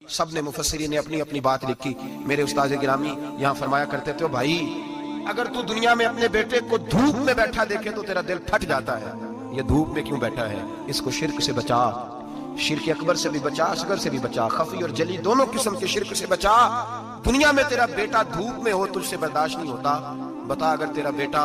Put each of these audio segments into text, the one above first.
सब ने मुफस्सिरीन ने अपनी अपनी बात लिखी। मेरे उस्ताद गिरामी यहाँ फरमाया करते थे, भाई अगर तू दुनिया में अपने बेटे को धूप में बैठा देखे तो तेरा दिल फट जाता है। ये धूप में क्यों बैठा है, इसको शिर्क से बचा, शिर्क अकबर से भी बचा, असगर से भी बचा, खफी और जली दोनों किस्म के शिर्क से बचा। दुनिया में तेरा बेटा धूप में हो, तुझसे बर्दाश्त नहीं होता। बता अगर तेरा बेटा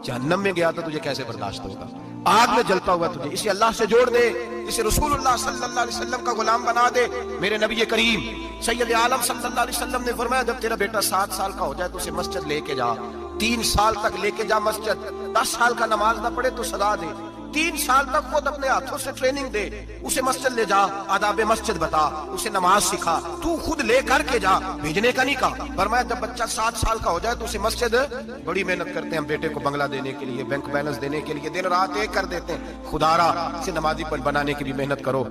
जहन्नम में गया तो तुझे कैसे बर्दाश्त होगा, आग में जलता हुआ तुझे। इसे अल्लाह से जोड़ दे, इसे रसूलुल्लाह सल्लल्लाहु अलैहि वसल्लम का गुलाम बना दे। मेरे नबी करीम सैयद आलम सल्लल्लाहु अलैहि वसल्लम ने फरमाया, जब तेरा बेटा 7 साल का हो जाए तो उसे मस्जिद लेके जा, 3 साल तक लेके जा मस्जिद। 10 साल का नमाज ना पढ़े तो सजा दे, 3 साल तक खुद अपने हाथों से ट्रेनिंग दे, उसे मस्जिद ले जा, आदाब मस्जिद बता, उसे नमाज सिखा, तू खुद ले करके जा, भेजने का नहीं कहा। फरमाया जब बच्चा 7 साल का हो जाए तो उसे मस्जिद, बड़ी मेहनत करते हैं हम बेटे को बंगला देने के लिए, बैंक बैलेंस देने के लिए, दिन रात एक कर देते हैं। खुदारा इसे नमाजी बनाने की भी मेहनत करो।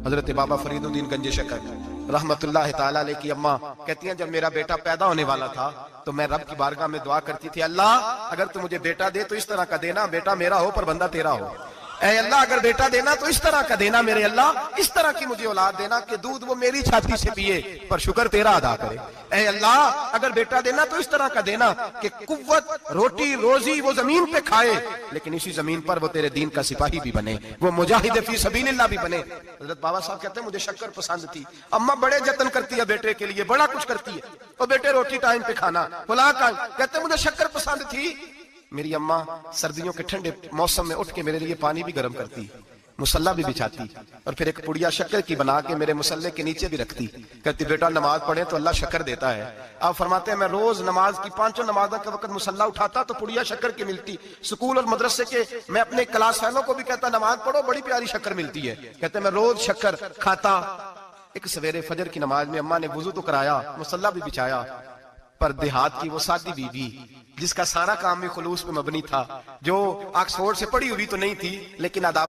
हजरत बाबा फरीदुद्दीन गंजे शकर रहमतुल्लाह ताला अलैह की अम्मा कहती हैं, जब मेरा बेटा पैदा होने वाला था तो मैं रब की बारगाह में दुआ करती थी, अल्लाह अगर तू मुझे बेटा दे तो इस तरह का देना, बेटा मेरा हो पर बंदा तेरा हो। ऐ अल्लाह अगर बेटा देना तो इस तरह का देना, मेरे अल्लाह इस तरह की मुझे औलाद देना कि दूध वो मेरी छाती से पिए पर शुक्र तेरा अदा करे। ऐ अल्लाह अगर बेटा देना तो इस तरह का देना कि कुव्वत रोटी रोजी वो जमीन पे खाए लेकिन इसी जमीन पर वो तेरे दीन का सिपाही भी बने, वो मुजाहिद फी सबीलिल्लाह भी बने। हजरत बाबा साहब कहते हैं मुझे शक्कर पसंद थी, अम्मा बड़े जतन करती है बेटे के लिए, बड़ा कुछ करती है, और बेटे रोटी टाइम पे खाना फुला का। कहते मुझे शक्कर पसंद थी, मेरी अम्मा सर्दियों के ठंडे मौसम में उठ के मेरे लिए पानी भी गर्म करती, मुसल्ला भी बिछाती, और फिर एक पुड़िया शक्कर की बना के मेरे मुसल्ले के नीचे भी रखती। कहती बेटा नमाज पढ़े तो अल्लाह शक्कर देता है। आप फरमाते हैं मैं रोज नमाज की 5 नमाजों के वक्त मुसल्ला उठाता तो पुड़िया शक्कर की मिलती। स्कूल और मदरसे के मैं अपने क्लास फैलों को भी कहता नमाज पढ़ो बड़ी प्यारी शक्कर मिलती है। कहते मैं रोज शक्कर खाता। एक सवेरे फजर की नमाज में अम्मा ने वुजू तो कराया, मुसल्ला भी बिछाया, पर देहात की वो सादी बीवी जिसका सारा काम भी खुलूस पे मबनी था, जो ऑक्सफोर्ड से पढ़ी हुई तो नहीं थी लेकिन आदाब